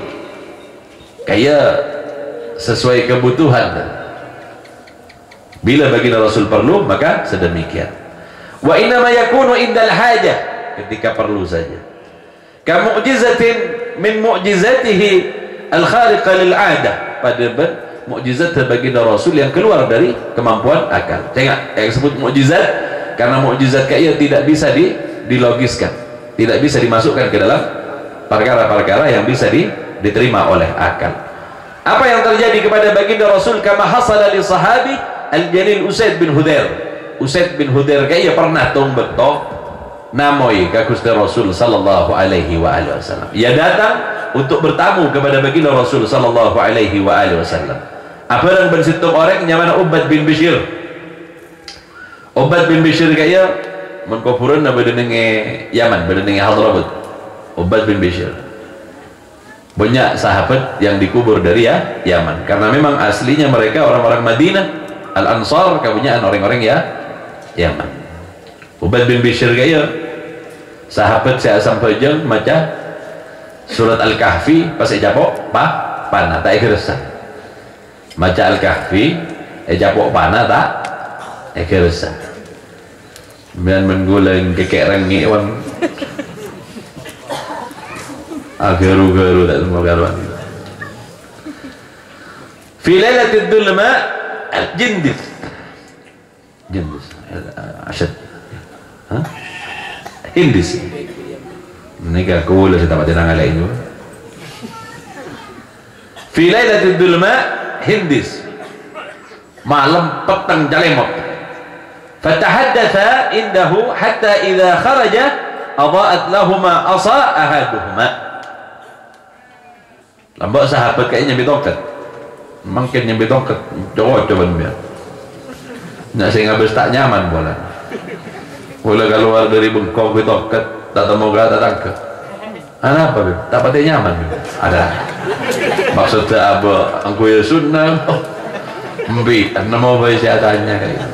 Kayak sesuai kebutuhan. Bila baginda Rasul perlu, maka sedemikian. Wa innama yakunu indal hajah, ketika perlu saja. Ka mu'jizatin min mu'jizatihi al-khariqa lil 'adah, pada mukjizat baginda Rasul yang keluar dari kemampuan akal. Tengok, yang disebut mukjizat karena mukjizat kayak tidak bisa dilogiskan, tidak bisa dimasukkan ke dalam perkara-perkara yang bisa diterima oleh akal. Apa yang terjadi kepada baginda Rasul? Kama hasala li sahabi al-jalil Usaid bin Hudair. Usaid bin Hudair kayak pernah tumbek to namoi ka Gusti Rasul sallallahu alaihi wasallam. Ia datang untuk bertamu kepada baginda Rasul sallallahu alaihi wasallam. Apa yang bersitung orang nyamana Ubad bin Bishir. Ubad bin Bishir kaya mengkufuran na badanenge Yaman, badanenge Hadramaut. Ubad bin Bishir. Banyak sahabat yang dikubur dari Yaman, karena memang aslinya mereka orang-orang Madinah, Al-Ansar, kepunyaan orang-orang Yaman. Ubad bin Bishir kaya sahabat saya sampai jeng maca surat Al-Kahfi pas ejapok panah tak ikhlasah. Maca Al-Kahfi ejapok panah tak ikhlasah. Kemudian menggulung kekek rengi wan garu-garu tak semua garuan. Fi lailatul dhulma al-jindis asyad hindis nikah kula saya tak tenang lain juga. Fi lailatul dhulma hindis, malam petang jalemot. Fatahaddatha indahu hatta idza kharaja adaat lahuma asa ahaduhuma. Lambak sahabat kayaknya nyambi tongkat, mungkin nyambi tongkat coba biar nak saya ngabis tak nyaman bola keluar dari bengkok di tongkat tak temu gak tangkap. Apa tak pati nyaman ada maksudnya apa angku ya sunnah mbi namo bae saya tanya kayak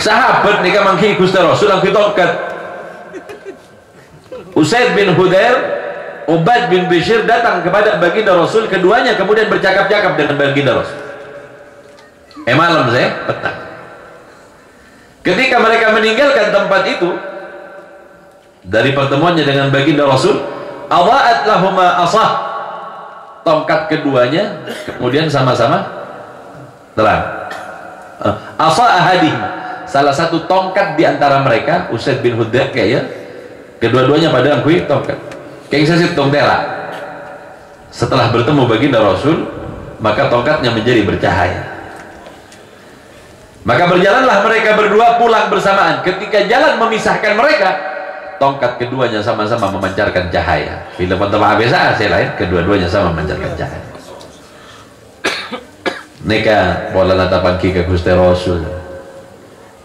sahabat nika mangki Gusti Rasul angku tongkat. Usaid bin Hudair, Ubad bin Bishir datang kepada baginda Rasul, keduanya kemudian bercakap-cakap dengan baginda Rasul. Malam saya petang. Ketika mereka meninggalkan tempat itu dari pertemuannya dengan baginda Rasul, adaat lahuma asah, tongkat keduanya kemudian sama-sama terang. Asah ahadihim, salah satu tongkat di antara mereka Usaid bin Hudair kayak kedua-duanya pada angkui tongkat. Kayak saya situng tela. Setelah bertemu baginda Rasul, maka tongkatnya menjadi bercahaya. Maka berjalanlah mereka berdua pulang bersamaan. Ketika jalan memisahkan mereka, tongkat keduanya sama-sama memancarkan cahaya. Bila teman-teman biasa saya lain, kedua-duanya sama memancarkan cahaya. Neka pola natapan ke Gusti Rasul.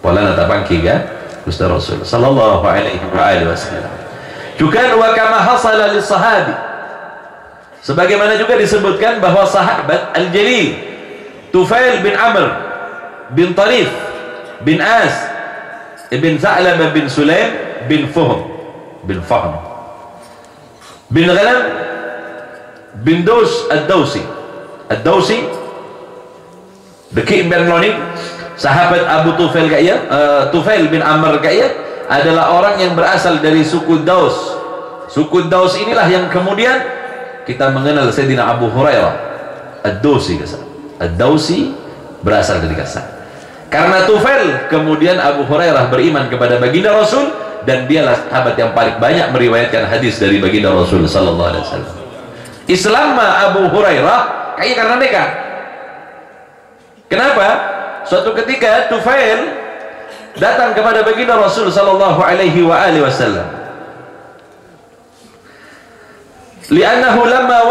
Pola natapan ke Gusti Rasul sallallahu alaihi wasallam. Juga wa kama hasala lis sahabi, sebagaimana juga disebutkan bahwa sahabat al-jalil Tufail bin Amr bin Tarif bin As bin Za'labah bin Sulaim bin Fahm bin Ghanam bin Daus ad-Dausi Beki bin Loni, sahabat Abu Tufail kaya Tufail bin Amr kaya adalah orang yang berasal dari suku Daus. Suku Daus inilah yang kemudian kita mengenal Sayyidina Abu Hurairah ad-Dausi. Ad-Dausi berasal dari sana. Karena Tufail kemudian Abu Hurairah beriman kepada baginda Rasul, dan dialah sahabat yang paling banyak meriwayatkan hadis dari baginda Rasul sallallahu alaihi wasallam. Islam Abu Hurairah kayak karena nikah. Kenapa? Suatu ketika Tufail datang kepada baginda Rasul sallallahu alaihi wasallam. Li'annahu lamma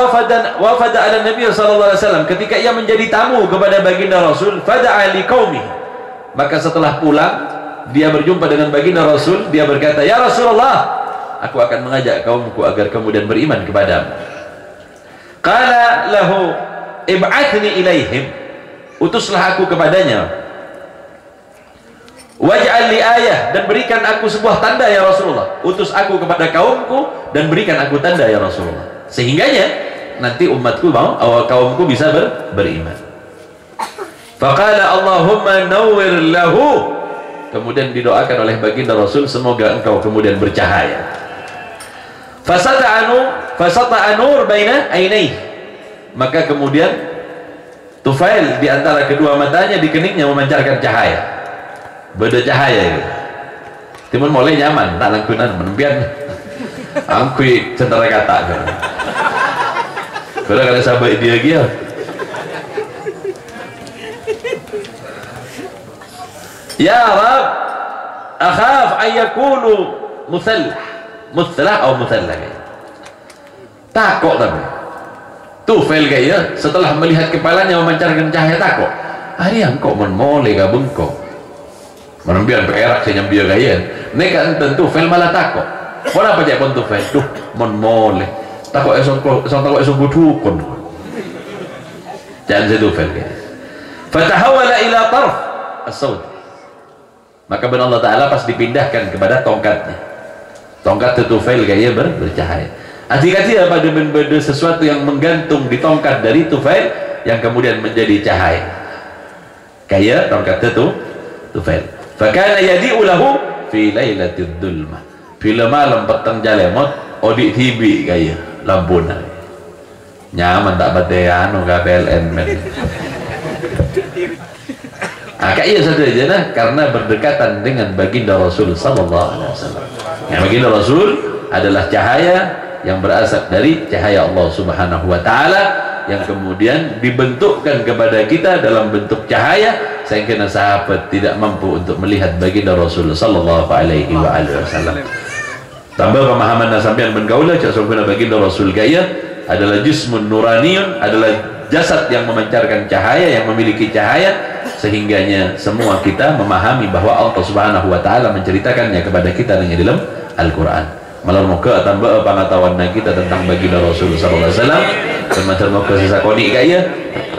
wafada ala Nabi sallallahu alaihi wasallam, ketika ia menjadi tamu kepada baginda Rasul, fada'a liqaumihi, maka setelah pulang dia berjumpa dengan baginda Rasul, dia berkata, "Ya Rasulullah, aku akan mengajak kaumku agar kemudian beriman kepadamu." Qala lahu ib'athni ilaihim, utuslah aku kepadanya. Waj'al li ayah, dan berikan aku sebuah tanda ya Rasulullah. Utus aku kepada kaumku dan berikan aku tanda ya Rasulullah, sehingganya nanti umatku kaumku bisa beriman. Faqala Allahumma nawwir lahu, kemudian didoakan oleh baginda Rasul, semoga engkau kemudian bercahaya. Fasata'a nur baina ainaihi, maka kemudian Tufail di antara kedua matanya, di keningnya memancarkan cahaya, beda cahaya gitu. Timun mulai nyaman tak langkunan menempian angkui centara kata kan. Kalau sahabat dia gitu. Ya Rab, akhaf ayakunu musallah atau musallah. Takut tapi Tufail kaya setelah melihat kepalanya memancarkan cahaya, takut. Hari yang kok menmole ka bengkok. Menembian perak saya nyambia kaya. Neka tentu Tufail malah takut. Kenapa cak pun Tufail? Duh, menmole. Takut takut dukun. Jangan saya Tufail kaya. Fatahawala ila tarf as-saud. Maka benar Allah Ta'ala pas dipindahkan kepada tongkatnya. Tongkat Tufail kaya bercahaya. Hati-hati pada benda sesuatu yang menggantung di tongkat dari Tufail yang kemudian menjadi cahaya. Kaya tongkat itu Tufail. Fakana yadi'u lahu fi lailatid dhulmah. Bila malam petang jalemot, odik tibi kaya lampuna. Nyaman tak badai anu ka PLN men. Kaya saja nah, karena berdekatan dengan baginda Rasul sallallahu alaihi wasallam. Yang baginda Rasul adalah cahaya yang berasal dari cahaya Allah Subhanahu wa taala, yang kemudian dibentukkan kepada kita dalam bentuk cahaya sehingga sahabat tidak mampu untuk melihat baginda Rasul sallallahu alaihi wasallam. Tambah pemahaman sampean ben kaula cak sampuna baginda Rasul gaya adalah jismun nuraniyun, adalah jasad yang memancarkan cahaya, yang memiliki cahaya, sehingganya semua kita memahami bahwa Allah Subhanahu wa taala menceritakannya kepada kita dengan dalam Al-Qur'an. Malah muka tambah pengetahuan kita tentang baginda Rasul sallallahu alaihi wasallam, termasuk muka sisa koni kaya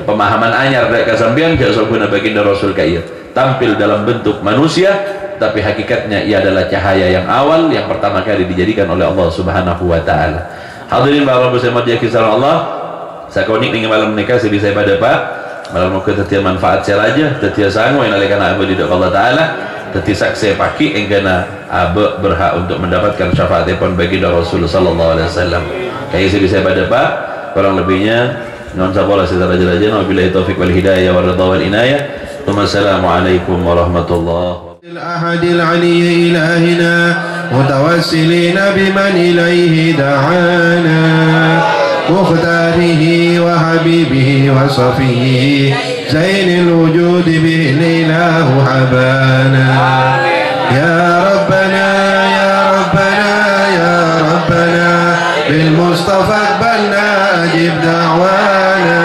pemahaman anyar dari kasambian jauh sabuna baginda Rasul kaya tampil dalam bentuk manusia, tapi hakikatnya ia adalah cahaya yang awal yang pertama kali dijadikan oleh Allah Subhanahu wa taala. Hadirin para muslimat yang kisah Allah, sakoni dengan malam nikah sedih saya pada Pak malam muka tetia manfaat saya raja tetia sangu yang alaikan abadi Allah taala teti saksi paki engkana abe berhak untuk mendapatkan syafaat pun baginda Rasul sallallahu alaihi wasallam. Kayak saya pada Pak, kurang lebihnya non sabola secara raja-raja, wabillahi taufik wal hidayah wal ridha wal inayah. Wassalamualaikum warahmatullahi الأحد العلي إلهنا متوسلين بمن إليه دعانا مختاره وحبيبه وصفيه زين الوجود به الإله حبانا. يا ربنا يا ربنا يا ربنا بالمصطفى اقبلنا أجب دعوانا.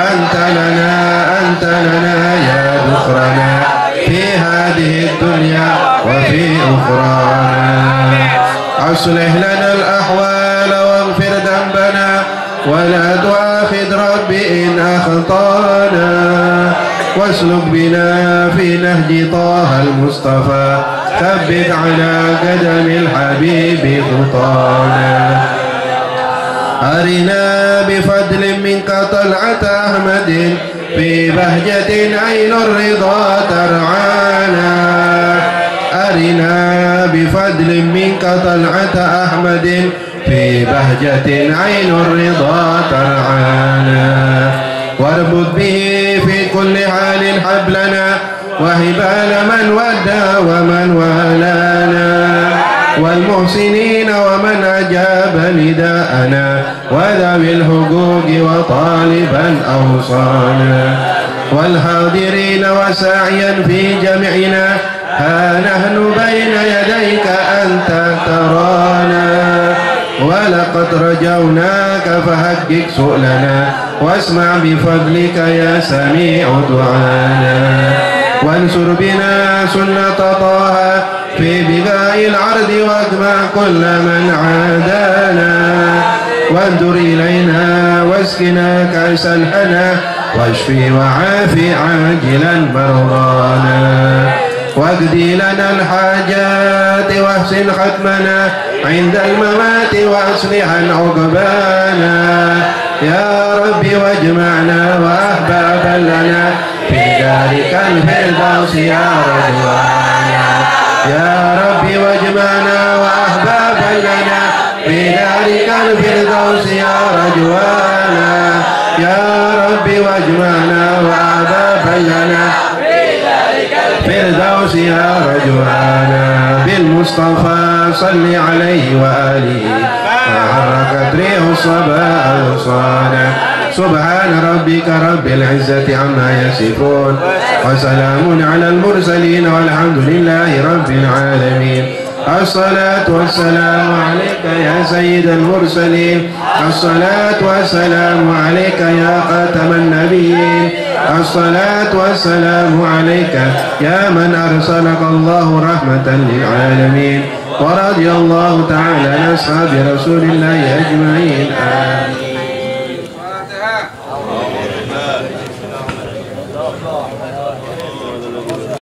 أنت لنا يا ذخرنا في هذه الدنيا وفي أخرانا. أصلح لنا الأحوال واغفر ذنبنا ولا تؤاخذ رب إن أخطأنا. واسلك بنا في نهج طه المصطفى ثبت على قدم الحبيب خطانا. أرنا بفضل منك طلعة أحمد في بهجة عين الرضا ترعانا. أرنا بفضل منك طلعة أحمد في بهجة عين الرضا ترعانا. واربط به في كل حال حبلنا وهبال من ودى ومن والانا والمحسنين ومن أجاب نداءنا وذوي الحقوق وطالبا أوصانا. والحاضرين وساعيا في جميعنا. ها نحن بين يديك أنت ترانا، ولقد رجوناك فحقق سؤلنا، واسمع بفضلك يا سميع دعانا. وانصر بنا سنة طه في بقاء العرض، واجمع كل من عادانا. وانظر إلينا واسقنا كأس الحنا، واشفي وعافي عاجلا مرضانا. واقضي لنا الحاجات واحسن ختمنا عند الممات، واصلحا عقبانا. يا رب واجمعنا وأحبابا لنا في دارك الفردوس يا رضوانا. يا رب واجمعنا وأحبابا لنا في دارك الفردوس يا رضوانا. يا رب واجمعنا وأحبابا لنا فردوس يا رجوانا. بالمصطفى صل عليه وآله، وحركت ريح الصبا أغصانا. سبحان ربك رب العزة عما يصفون، وسلام على المرسلين، والحمد لله رب العالمين. الصلاة والسلام عليك يا سيد المرسلين، الصلاة والسلام عليك يا خاتم النبيين، الصلاة والسلام عليك يا من أرسلك الله رحمة للعالمين. ورضي الله تعالى عن أصحاب رسول الله أجمعين. آمين.